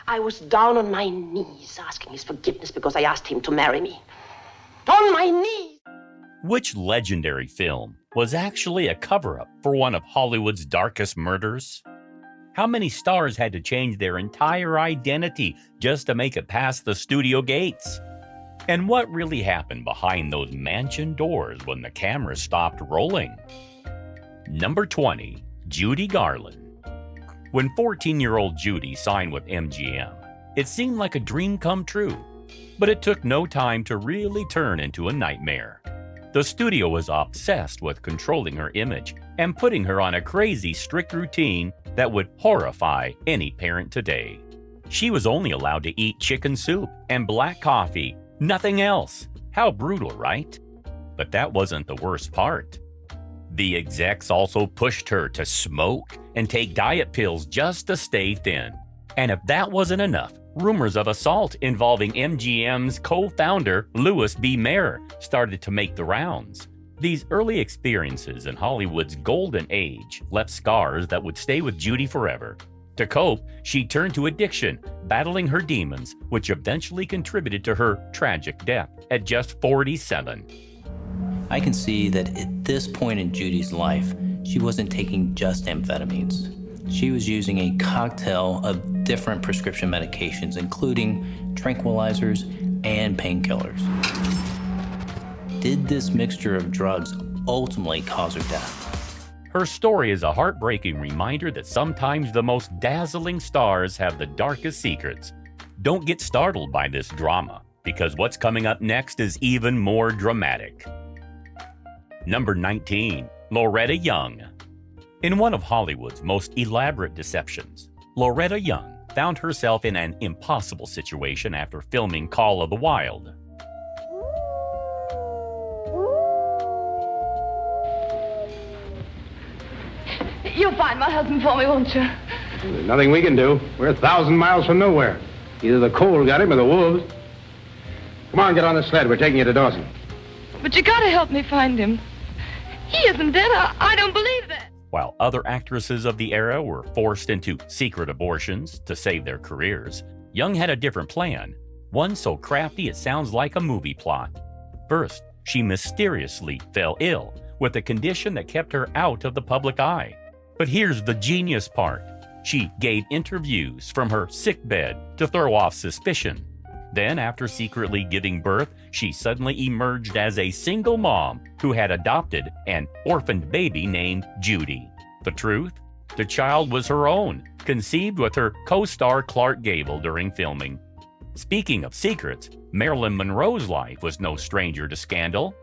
I was down on my knees asking his forgiveness because I asked him to marry me. On my knees! Which legendary film was actually a cover-up for one of Hollywood's darkest murders? How many stars had to change their entire identity just to make it past the studio gates? And what really happened behind those mansion doors when the camera stopped rolling? Number 20, Judy Garland. When 14-year-old Judy signed with MGM, it seemed like a dream come true, but it took no time to really turn into a nightmare. The studio was obsessed with controlling her image and putting her on a crazy, strict routine that would horrify any parent today. She was only allowed to eat chicken soup and black coffee, nothing else. How brutal, right? But that wasn't the worst part. The execs also pushed her to smoke and take diet pills just to stay thin. And if that wasn't enough, rumors of assault involving MGM's co-founder, Louis B. Mayer, started to make the rounds. These early experiences in Hollywood's golden age left scars that would stay with Judy forever. To cope, she turned to addiction, battling her demons, which eventually contributed to her tragic death at just 47. I can see that at this point in Judy's life, she wasn't taking just amphetamines. She was using a cocktail of different prescription medications, including tranquilizers and painkillers. Did this mixture of drugs ultimately cause her death? Her story is a heartbreaking reminder that sometimes the most dazzling stars have the darkest secrets. Don't get startled by this drama, because what's coming up next is even more dramatic. Number 19, Loretta Young. In one of Hollywood's most elaborate deceptions, Loretta Young found herself in an impossible situation after filming Call of the Wild. You'll find my husband for me, won't you? There's nothing we can do. We're 1,000 miles from nowhere. Either the cold got him or the wolves. Come on, get on the sled. We're taking you to Dawson. But you gotta help me find him. He isn't dead. I don't believe that. While other actresses of the era were forced into secret abortions to save their careers, Young had a different plan, one so crafty it sounds like a movie plot. First, she mysteriously fell ill with a condition that kept her out of the public eye. But here's the genius part. She gave interviews from her sickbed to throw off suspicion. Then, after secretly giving birth, she suddenly emerged as a single mom who had adopted an orphaned baby named Judy. The truth? The child was her own, conceived with her co-star Clark Gable during filming. Speaking of secrets, Marilyn Monroe's life was no stranger to scandal.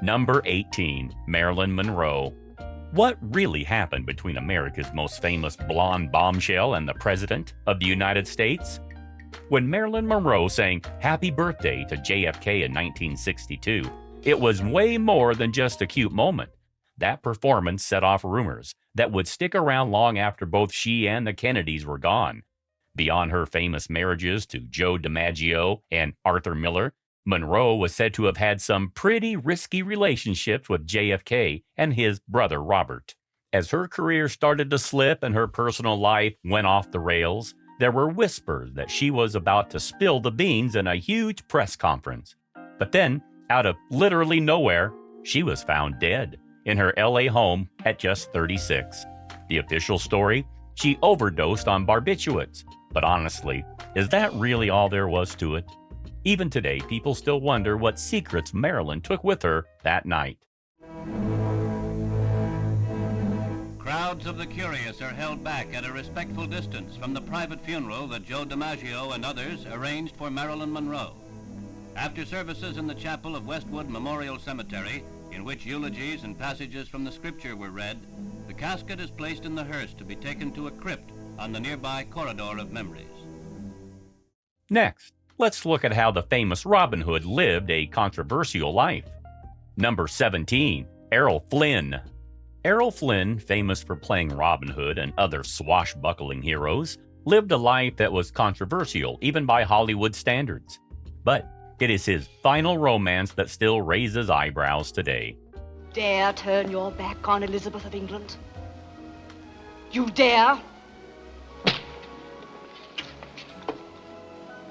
Number 18, Marilyn Monroe. What really happened between America's most famous blonde bombshell and the President of the United States? When Marilyn Monroe sang Happy Birthday to JFK in 1962, it was way more than just a cute moment. That performance set off rumors that would stick around long after both she and the Kennedys were gone. Beyond her famous marriages to Joe DiMaggio and Arthur Miller, Monroe was said to have had some pretty risky relationships with JFK and his brother Robert. As her career started to slip and her personal life went off the rails, there were whispers that she was about to spill the beans in a huge press conference. But then, out of literally nowhere, she was found dead in her LA home at just 36. The official story? She overdosed on barbiturates. But honestly, is that really all there was to it? Even today, people still wonder what secrets Marilyn took with her that night. Crowds of the curious are held back at a respectful distance from the private funeral that Joe DiMaggio and others arranged for Marilyn Monroe. After services in the chapel of Westwood Memorial Cemetery, in which eulogies and passages from the scripture were read, the casket is placed in the hearse to be taken to a crypt on the nearby Corridor of Memories. Next, let's look at how the famous Robin Hood lived a controversial life. Number 17, Errol Flynn. Errol Flynn, famous for playing Robin Hood and other swashbuckling heroes, lived a life that was controversial even by Hollywood standards. But it is his final romance that still raises eyebrows today. Dare turn your back on Elizabeth of England? You dare?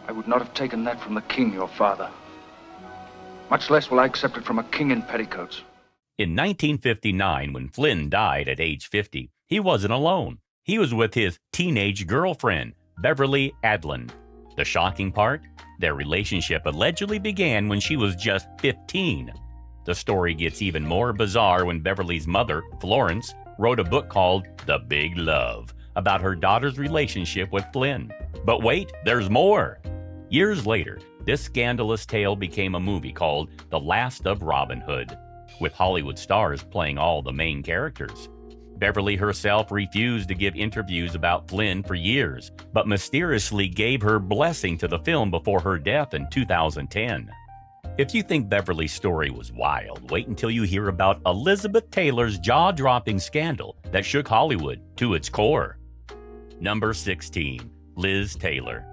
I would not have taken that from the king, your father. Much less will I accept it from a king in petticoats. In 1959, when Flynn died at age 50, he wasn't alone. He was with his teenage girlfriend, Beverly Adlon. The shocking part? Their relationship allegedly began when she was just 15. The story gets even more bizarre when Beverly's mother, Florence, wrote a book called The Big Love about her daughter's relationship with Flynn. But wait, there's more. Years later, this scandalous tale became a movie called The Last of Robin Hood, with Hollywood stars playing all the main characters. Beverly herself refused to give interviews about Flynn for years, but mysteriously gave her blessing to the film before her death in 2010. If you think Beverly's story was wild, wait until you hear about Elizabeth Taylor's jaw-dropping scandal that shook Hollywood to its core. Number 16, Liz Taylor.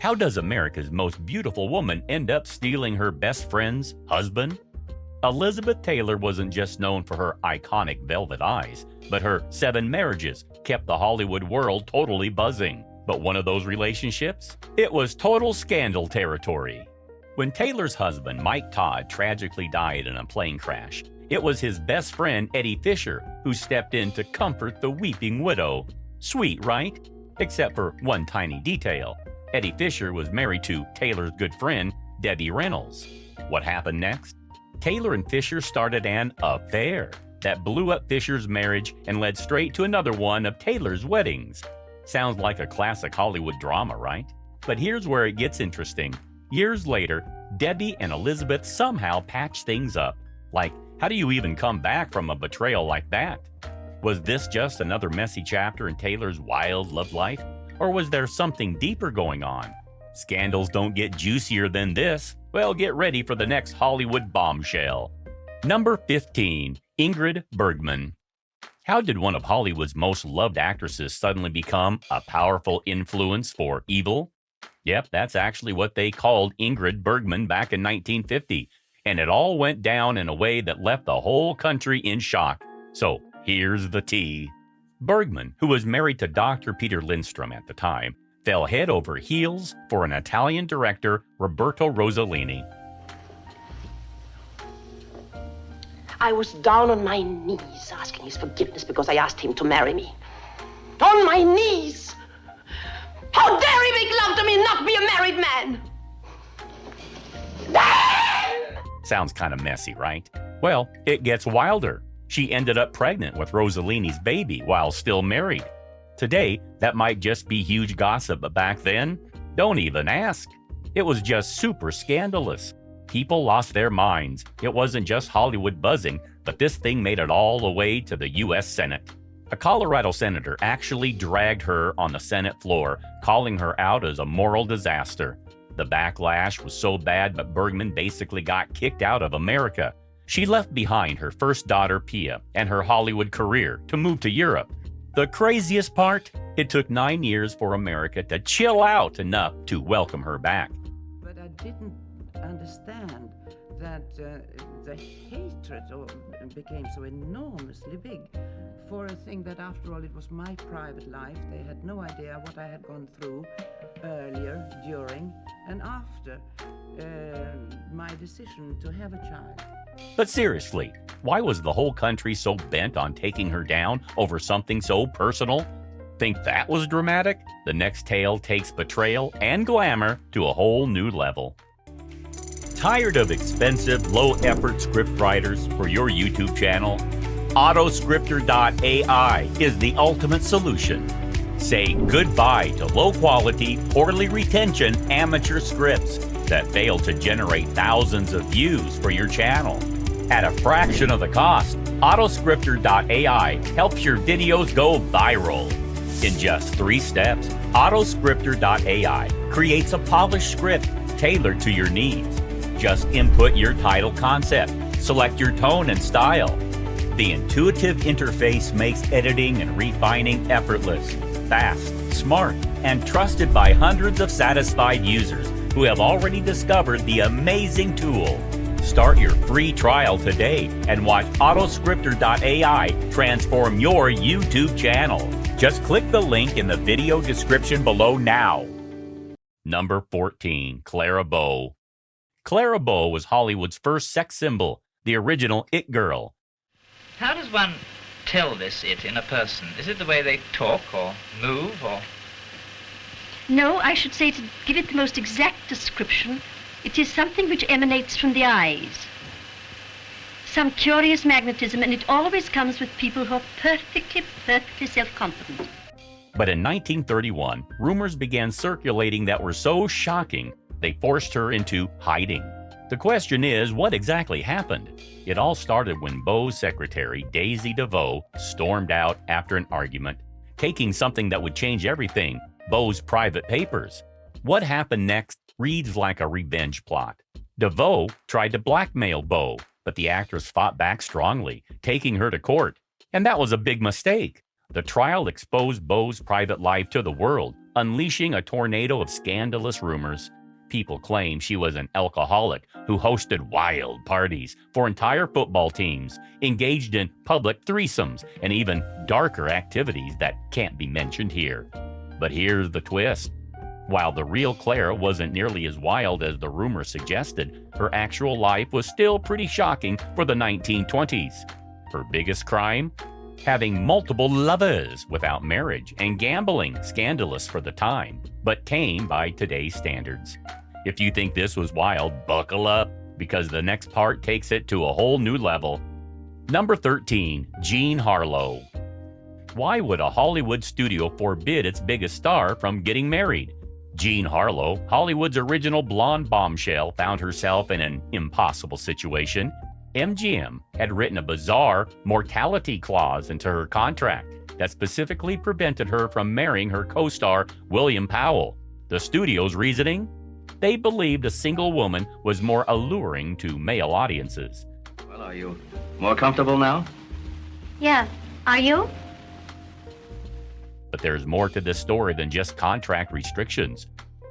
How does America's most beautiful woman end up stealing her best friend's husband? Elizabeth Taylor wasn't just known for her iconic velvet eyes, but her 7 marriages kept the Hollywood world totally buzzing. But one of those relationships? It was total scandal territory. When Taylor's husband, Mike Todd, tragically died in a plane crash, it was his best friend, Eddie Fisher, who stepped in to comfort the weeping widow. Sweet, right? Except for one tiny detail. Eddie Fisher was married to Taylor's good friend, Debbie Reynolds. What happened next? Taylor and Fisher started an affair that blew up Fisher's marriage and led straight to another one of Taylor's weddings. Sounds like a classic Hollywood drama, right? But here's where it gets interesting. Years later, Debbie and Elizabeth somehow patched things up. Like, how do you even come back from a betrayal like that? Was this just another messy chapter in Taylor's wild love life? Or was there something deeper going on? Scandals don't get juicier than this. Well, get ready for the next Hollywood bombshell. Number 15, Ingrid Bergman. How did one of Hollywood's most loved actresses suddenly become a powerful influence for evil? Yep, that's actually what they called Ingrid Bergman back in 1950, and it all went down in a way that left the whole country in shock. So here's the tea. Bergman, who was married to Dr. Peter Lindstrom at the time, fell head over heels for an Italian director, Roberto Rossellini. I was down on my knees asking his forgiveness because I asked him to marry me. On my knees! How dare he make love to me and not be a married man? Sounds kind of messy, right? Well, it gets wilder. She ended up pregnant with Rossellini's baby while still married. Today, that might just be huge gossip, but back then, don't even ask. It was just super scandalous. People lost their minds. It wasn't just Hollywood buzzing, but this thing made it all the way to the U.S. Senate. A Colorado senator actually dragged her on the Senate floor, calling her out as a moral disaster. The backlash was so bad that Bergman basically got kicked out of America. She left behind her first daughter, Pia, and her Hollywood career to move to Europe. The craziest part? It took 9 years for America to chill out enough to welcome her back. But I didn't understand that the hatred became so enormously big for a thing that, after all, it was my private life. They had no idea what I had gone through earlier, during, and after my decision to have a child. But seriously, why was the whole country so bent on taking her down over something so personal? Think that was dramatic? The next tale takes betrayal and glamour to a whole new level. Tired of expensive, low-effort scriptwriters for your YouTube channel? Autoscripter.ai is the ultimate solution. Say goodbye to low-quality, poorly retention amateur scripts that fail to generate thousands of views for your channel. At a fraction of the cost, Autoscripter.ai helps your videos go viral. In just 3 steps, Autoscripter.ai creates a polished script tailored to your needs. Just input your title concept, select your tone and style. The intuitive interface makes editing and refining effortless, fast, smart, and trusted by hundreds of satisfied users who have already discovered the amazing tool. Start your free trial today and watch Autoscripter.ai transform your YouTube channel. Just click the link in the video description below now. Number 14, Clara Bow. Clara Bow was Hollywood's first sex symbol, the original it girl. How does one tell this it in a person? Is it the way they talk or move or... No, I should say, to give it the most exact description, it is something which emanates from the eyes. Some curious magnetism, and it always comes with people who are perfectly self-confident. But in 1931, rumors began circulating that were so shocking, they forced her into hiding. The question is, what exactly happened? It all started when Bow's secretary, Daisy DeVoe, stormed out after an argument, taking something that would change everything, Bow's private papers. What happened next reads like a revenge plot. DeVoe tried to blackmail Bow, but the actress fought back strongly, taking her to court. And that was a big mistake. The trial exposed Bow's private life to the world, unleashing a tornado of scandalous rumors. People claim she was an alcoholic who hosted wild parties for entire football teams, engaged in public threesomes, and even darker activities that can't be mentioned here. But here's the twist. While the real Clara wasn't nearly as wild as the rumor suggested, her actual life was still pretty shocking for the 1920s. Her biggest crime? Having multiple lovers without marriage, and gambling, scandalous for the time, but tame by today's standards. If you think this was wild, buckle up, because the next part takes it to a whole new level. Number 13, Jean Harlow. Why would a Hollywood studio forbid its biggest star from getting married? Jean Harlow, Hollywood's original blonde bombshell, found herself in an impossible situation. MGM had written a bizarre mortality clause into her contract that specifically prevented her from marrying her co-star William Powell. The studio's reasoning? They believed a single woman was more alluring to male audiences. Well, are you more comfortable now? Yeah. Are you? But there's more to this story than just contract restrictions.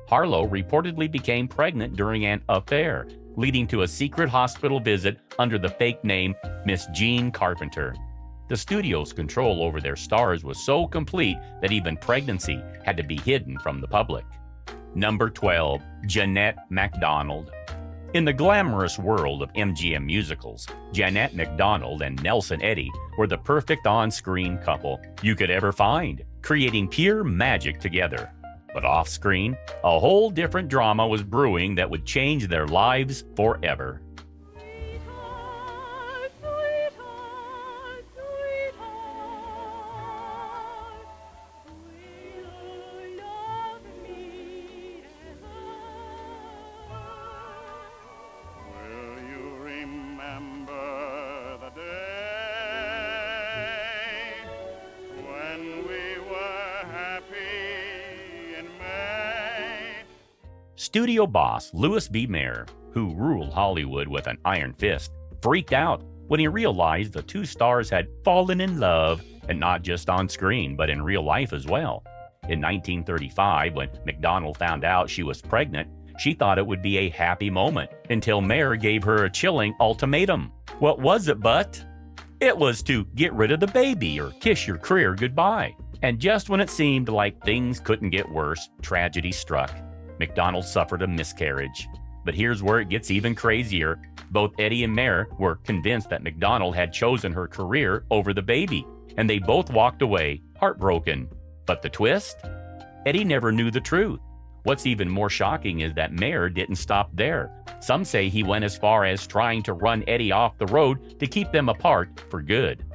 Harlow reportedly became pregnant during an affair, leading to a secret hospital visit under the fake name Miss Jean Carpenter. The studio's control over their stars was so complete that even pregnancy had to be hidden from the public. Number 12, Janette McDonald. In the glamorous world of MGM musicals, Janette McDonald and Nelson Eddy were the perfect on-screen couple you could ever find, creating pure magic together. But off-screen, a whole different drama was brewing that would change their lives forever. Studio boss Louis B. Mayer, who ruled Hollywood with an iron fist, freaked out when he realized the two stars had fallen in love, and not just on screen, but in real life as well. In 1935, when McDonald found out she was pregnant, she thought it would be a happy moment until Mayer gave her a chilling ultimatum. What was it but? It was to get rid of the baby or kiss your career goodbye. And just when it seemed like things couldn't get worse, tragedy struck. McDonald suffered a miscarriage. But here's where it gets even crazier. Both Eddy and Mayer were convinced that McDonald had chosen her career over the baby, and they both walked away, heartbroken. But the twist? Eddy never knew the truth. What's even more shocking is that Mayer didn't stop there. Some say he went as far as trying to run Eddy off the road to keep them apart for good.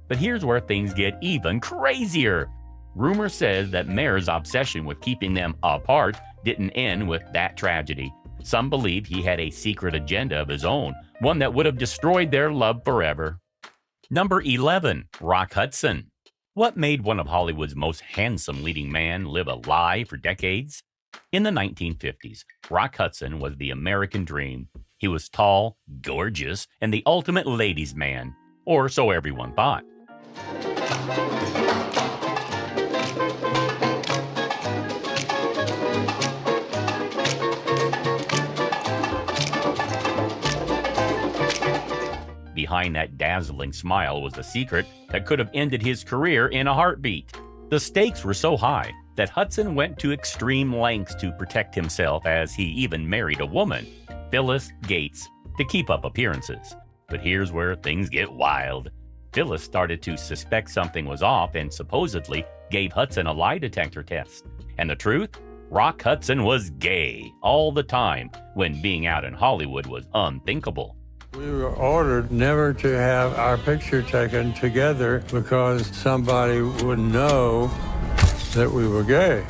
But here's where things get even crazier. Rumor says that Mayer's obsession with keeping them apart didn't end with that tragedy. Some believe he had a secret agenda of his own, one that would have destroyed their love forever. Number 11, Rock Hudson. What made one of Hollywood's most handsome leading men live a lie for decades? In the 1950s, Rock Hudson was the American dream. He was tall, gorgeous, and the ultimate ladies' man, or so everyone thought. Behind that dazzling smile was a secret that could have ended his career in a heartbeat. The stakes were so high, that Hudson went to extreme lengths to protect himself, as he even married a woman, Phyllis Gates, to keep up appearances. But here's where things get wild. Phyllis started to suspect something was off and supposedly gave Hudson a lie detector test. And the truth? Rock Hudson was gay all the time, when being out in Hollywood was unthinkable. We were ordered never to have our picture taken together because somebody would know that we were gay.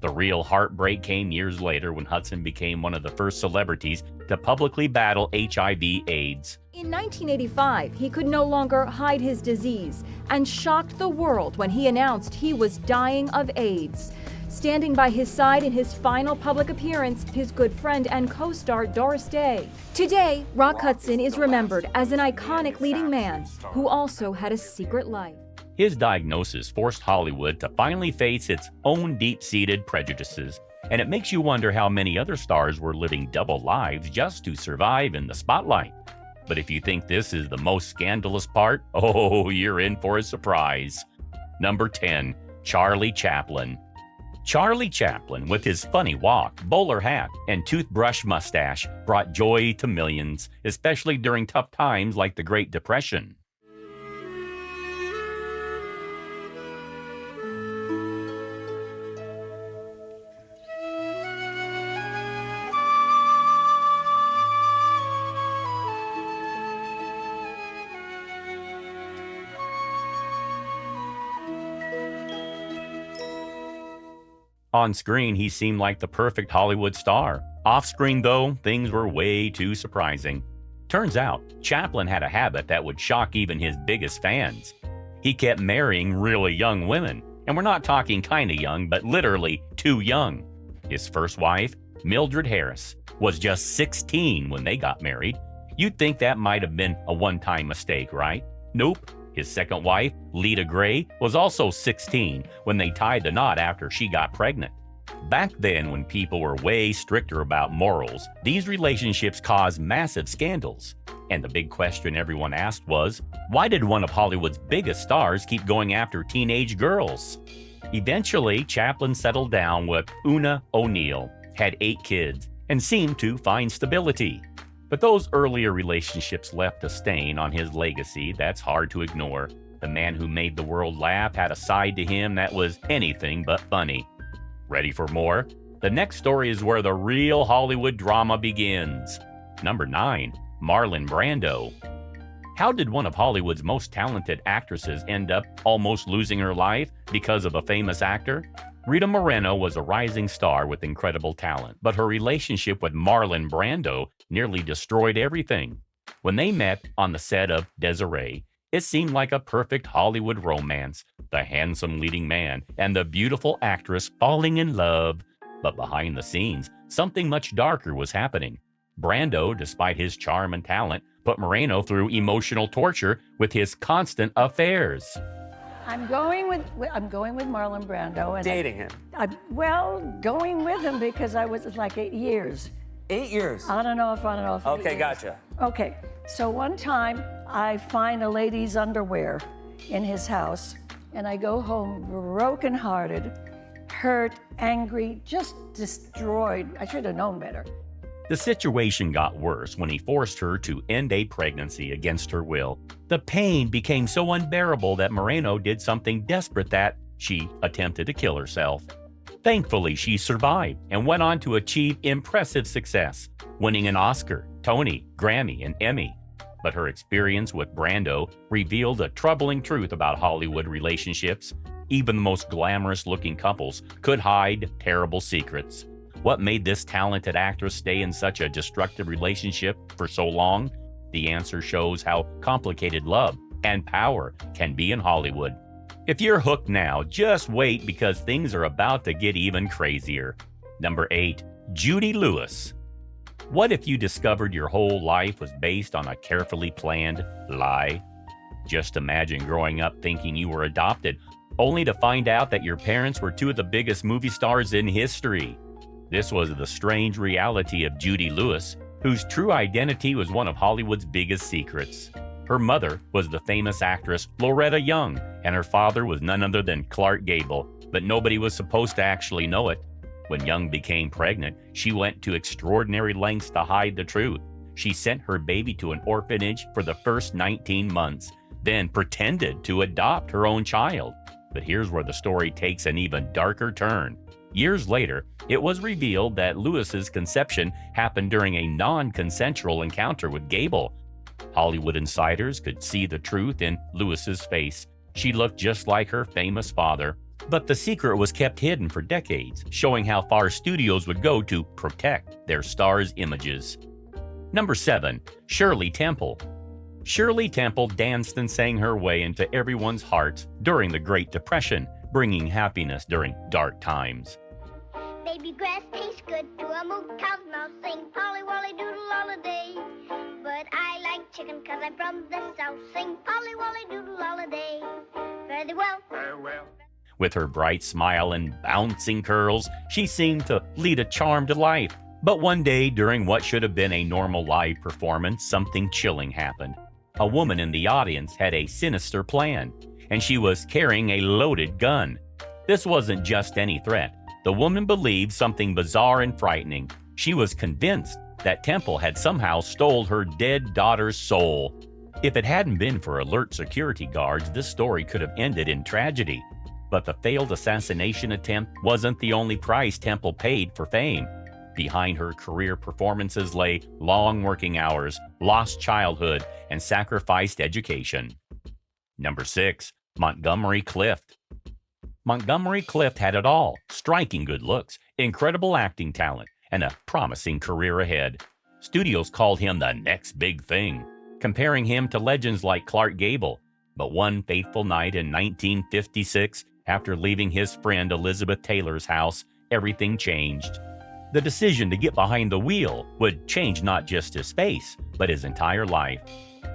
The real heartbreak came years later when Hudson became one of the first celebrities to publicly battle HIV/AIDS. In 1985, he could no longer hide his disease and shocked the world when he announced he was dying of AIDS. Standing by his side in his final public appearance, his good friend and co-star Doris Day. Today, Rock Hudson is remembered as an iconic leading man who also had a secret life. His diagnosis forced Hollywood to finally face its own deep-seated prejudices, and it makes you wonder how many other stars were living double lives just to survive in the spotlight. But if you think this is the most scandalous part, oh, you're in for a surprise. Number 10, Charlie Chaplin. Charlie Chaplin, with his funny walk, bowler hat, and toothbrush mustache, brought joy to millions, especially during tough times like the Great Depression. On screen, he seemed like the perfect Hollywood star. Off-screen, though, things were way too surprising. Turns out, Chaplin had a habit that would shock even his biggest fans. He kept marrying really young women, and we're not talking kinda young, but literally too young. His first wife, Mildred Harris, was just 16 when they got married. You'd think that might have been a one-time mistake, right? Nope. His second wife, Lita Gray, was also 16 when they tied the knot after she got pregnant. Back then, when people were way stricter about morals, these relationships caused massive scandals. And the big question everyone asked was, why did one of Hollywood's biggest stars keep going after teenage girls? Eventually, Chaplin settled down with Una O'Neill, had 8 kids, and seemed to find stability. But those earlier relationships left a stain on his legacy that's hard to ignore. The man who made the world laugh had a side to him that was anything but funny. Ready for more? The next story is where the real Hollywood drama begins. Number 9, Marlon Brando. How did one of Hollywood's most talented actresses end up almost losing her life because of a famous actor? Rita Moreno was a rising star with incredible talent, but her relationship with Marlon Brando nearly destroyed everything. When they met on the set of Desiree, it seemed like a perfect Hollywood romance, the handsome leading man and the beautiful actress falling in love. But behind the scenes, something much darker was happening. Brando, despite his charm and talent, put Moreno through emotional torture with his constant affairs. I'm going with Marlon Brando. And dating him? Going with him because it's like 8 years. 8 years? I don't know if. Okay, gotcha. Okay, so one time I find a lady's underwear in his house, and I go home brokenhearted, hurt, angry, just destroyed. I should have known better. The situation got worse when he forced her to end a pregnancy against her will. The pain became so unbearable that Moreno did something desperate that she attempted to kill herself. Thankfully, she survived and went on to achieve impressive success, winning an Oscar, Tony, Grammy, and Emmy. But her experience with Brando revealed a troubling truth about Hollywood relationships. Even the most glamorous-looking couples could hide terrible secrets. What made this talented actress stay in such a destructive relationship for so long? The answer shows how complicated love and power can be in Hollywood. If you're hooked now, just wait because things are about to get even crazier. Number 8, Judy Lewis. What if you discovered your whole life was based on a carefully planned lie? Just imagine growing up thinking you were adopted, only to find out that your parents were 2 of the biggest movie stars in history. This was the strange reality of Judy Lewis, whose true identity was one of Hollywood's biggest secrets. Her mother was the famous actress Loretta Young, and her father was none other than Clark Gable, but nobody was supposed to actually know it. When Young became pregnant, she went to extraordinary lengths to hide the truth. She sent her baby to an orphanage for the first 19 months, then pretended to adopt her own child. But here's where the story takes an even darker turn. Years later, it was revealed that Lewis's conception happened during a non-consensual encounter with Gable. Hollywood insiders could see the truth in Lewis's face. She looked just like her famous father. But the secret was kept hidden for decades, showing how far studios would go to protect their stars' images. Number 7. Shirley Temple. Shirley Temple danced and sang her way into everyone's hearts during the Great Depression, bringing happiness during dark times. Baby grass tastes good to a moo cow's mouth, sing polly wolly doodle all a day. But I like chicken 'cause I'm from the south, sing polly wolly doodle all a day. Very well. Very well. With her bright smile and bouncing curls, she seemed to lead a charmed life. But one day, during what should have been a normal live performance, something chilling happened. A woman in the audience had a sinister plan, and she was carrying a loaded gun. This wasn't just any threat. The woman believed something bizarre and frightening. She was convinced that Temple had somehow stole her dead daughter's soul. If it hadn't been for alert security guards, this story could have ended in tragedy. But the failed assassination attempt wasn't the only price Temple paid for fame. Behind her career performances lay long working hours, lost childhood, and sacrificed education. Number 6. Montgomery Clift. Montgomery Clift had it all: striking good looks, incredible acting talent, and a promising career ahead. Studios called him the next big thing, comparing him to legends like Clark Gable. But one fateful night in 1956, after leaving his friend Elizabeth Taylor's house, everything changed. The decision to get behind the wheel would change not just his face, but his entire life.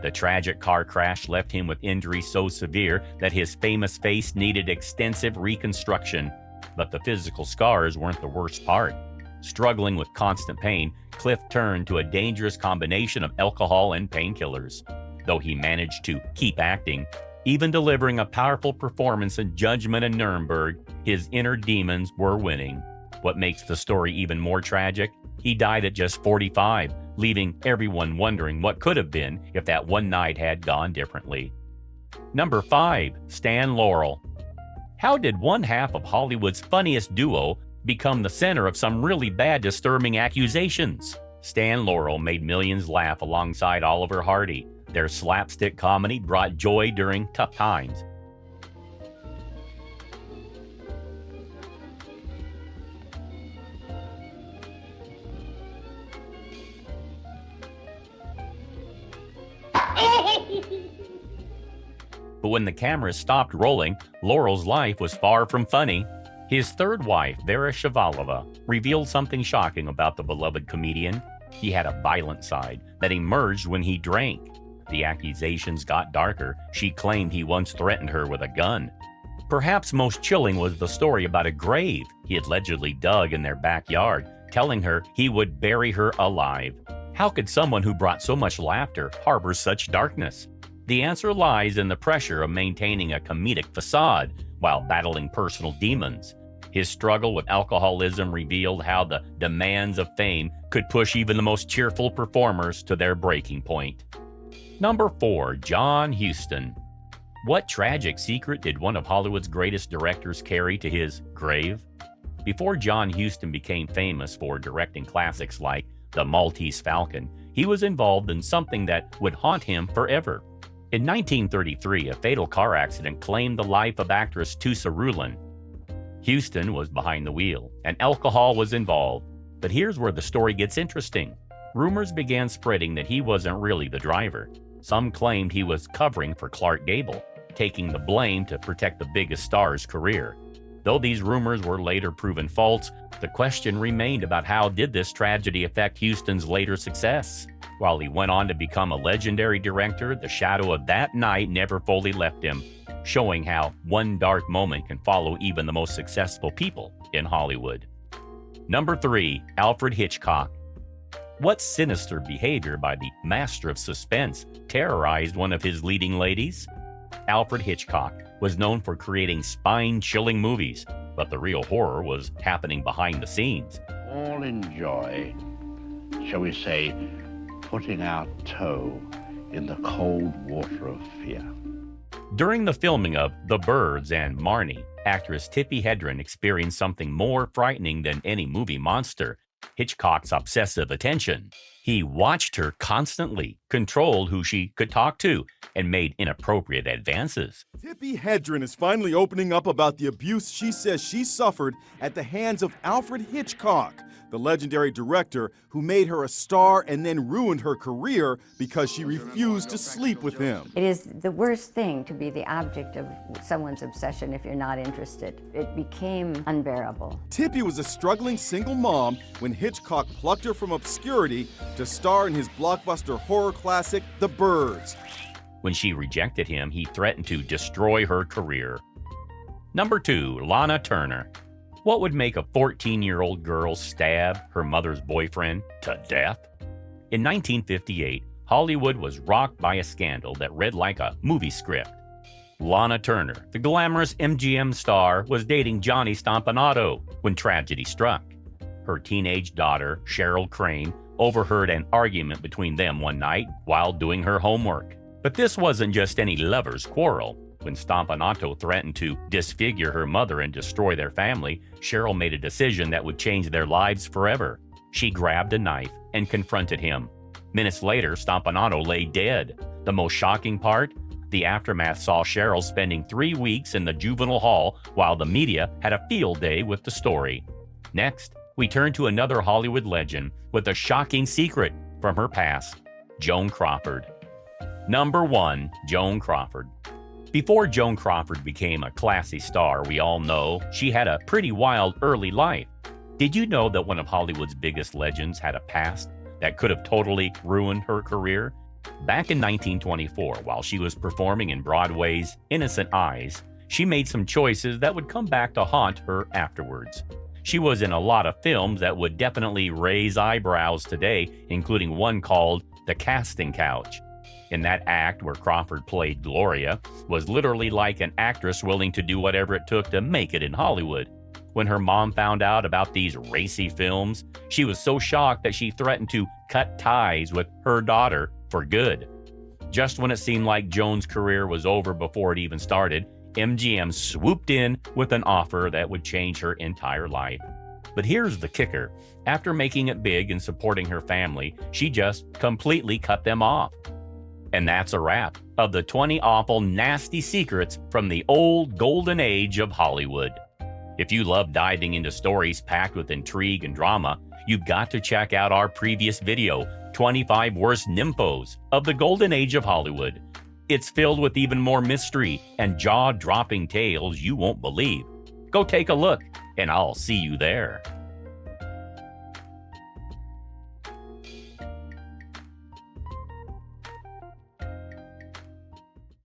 The tragic car crash left him with injuries so severe that his famous face needed extensive reconstruction. But the physical scars weren't the worst part. Struggling with constant pain, Clift turned to a dangerous combination of alcohol and painkillers. Though he managed to keep acting, even delivering a powerful performance in Judgment and Nuremberg, his inner demons were winning. What makes the story even more tragic? He died at just 45, leaving everyone wondering what could have been if that one night had gone differently. Number 5. Stan Laurel. How did one half of Hollywood's funniest duo become the center of some really bad, disturbing accusations? Stan Laurel made millions laugh alongside Oliver Hardy. Their slapstick comedy brought joy during tough times. But when the cameras stopped rolling, Laurel's life was far from funny. His third wife, Vera Shavalova, revealed something shocking about the beloved comedian. He had a violent side that emerged when he drank. The accusations got darker. She claimed he once threatened her with a gun. Perhaps most chilling was the story about a grave he had allegedly dug in their backyard, telling her he would bury her alive. How could someone who brought so much laughter harbor such darkness? The answer lies in the pressure of maintaining a comedic facade while battling personal demons. His struggle with alcoholism revealed how the demands of fame could push even the most cheerful performers to their breaking point. Number 4. John Huston. What tragic secret did one of Hollywood's greatest directors carry to his grave? Before John Huston became famous for directing classics like The Maltese Falcon, he was involved in something that would haunt him forever. In 1933, a fatal car accident claimed the life of actress Tusa Rulin. Huston was behind the wheel, and alcohol was involved. But here's where the story gets interesting. Rumors began spreading that he wasn't really the driver. Some claimed he was covering for Clark Gable, taking the blame to protect the biggest star's career. Though these rumors were later proven false, the question remained about how did this tragedy affect Huston's later success. While he went on to become a legendary director, the shadow of that night never fully left him, showing how one dark moment can follow even the most successful people in Hollywood. Number 3. Alfred Hitchcock. What sinister behavior by the master of suspense terrorized one of his leading ladies? Alfred Hitchcock was known for creating spine-chilling movies, but the real horror was happening behind the scenes. All enjoy, shall we say, putting our toe in the cold water of fear. During the filming of The Birds and Marnie, actress Tippi Hedren experienced something more frightening than any movie monster: Hitchcock's obsessive attention. He watched her constantly, controlled who she could talk to, and made inappropriate advances. Tippi Hedren is finally opening up about the abuse she says she suffered at the hands of Alfred Hitchcock, the legendary director who made her a star and then ruined her career because she refused to sleep with him. It is the worst thing to be the object of someone's obsession if you're not interested. It became unbearable. Tippi was a struggling single mom when Hitchcock plucked her from obscurity to star in his blockbuster horror classic, The Birds. When she rejected him, he threatened to destroy her career. Number 2, Lana Turner. What would make a 14-year-old girl stab her mother's boyfriend to death? In 1958, Hollywood was rocked by a scandal that read like a movie script. Lana Turner, the glamorous MGM star, was dating Johnny Stompanato when tragedy struck. Her teenage daughter, Cheryl Crane, overheard an argument between them one night while doing her homework. But this wasn't just any lover's quarrel. When Stompanato threatened to disfigure her mother and destroy their family, Cheryl made a decision that would change their lives forever. She grabbed a knife and confronted him. Minutes later, Stompanato lay dead. The most shocking part? The aftermath saw Cheryl spending 3 weeks in the juvenile hall while the media had a field day with the story. Next, we turn to another Hollywood legend with a shocking secret from her past: Joan Crawford. Number 1, Joan Crawford. Before Joan Crawford became a classy star we all know, she had a pretty wild early life. Did you know that one of Hollywood's biggest legends had a past that could have totally ruined her career? Back in 1924, while she was performing in Broadway's Innocent Eyes, she made some choices that would come back to haunt her afterwards. She was in a lot of films that would definitely raise eyebrows today, including one called The Casting Couch. In that act, where Crawford played Gloria, was literally like an actress willing to do whatever it took to make it in Hollywood. When her mom found out about these racy films, she was so shocked that she threatened to cut ties with her daughter for good. Just when it seemed like Joan's career was over before it even started, MGM swooped in with an offer that would change her entire life. But here's the kicker. After making it big and supporting her family, she just completely cut them off. And that's a wrap of the 20 awful, nasty secrets from the old golden age of Hollywood. If you love diving into stories packed with intrigue and drama, you've got to check out our previous video, 25 Worst Nymphos of the Golden Age of Hollywood. It's filled with even more mystery and jaw-dropping tales you won't believe. Go take a look, and I'll see you there.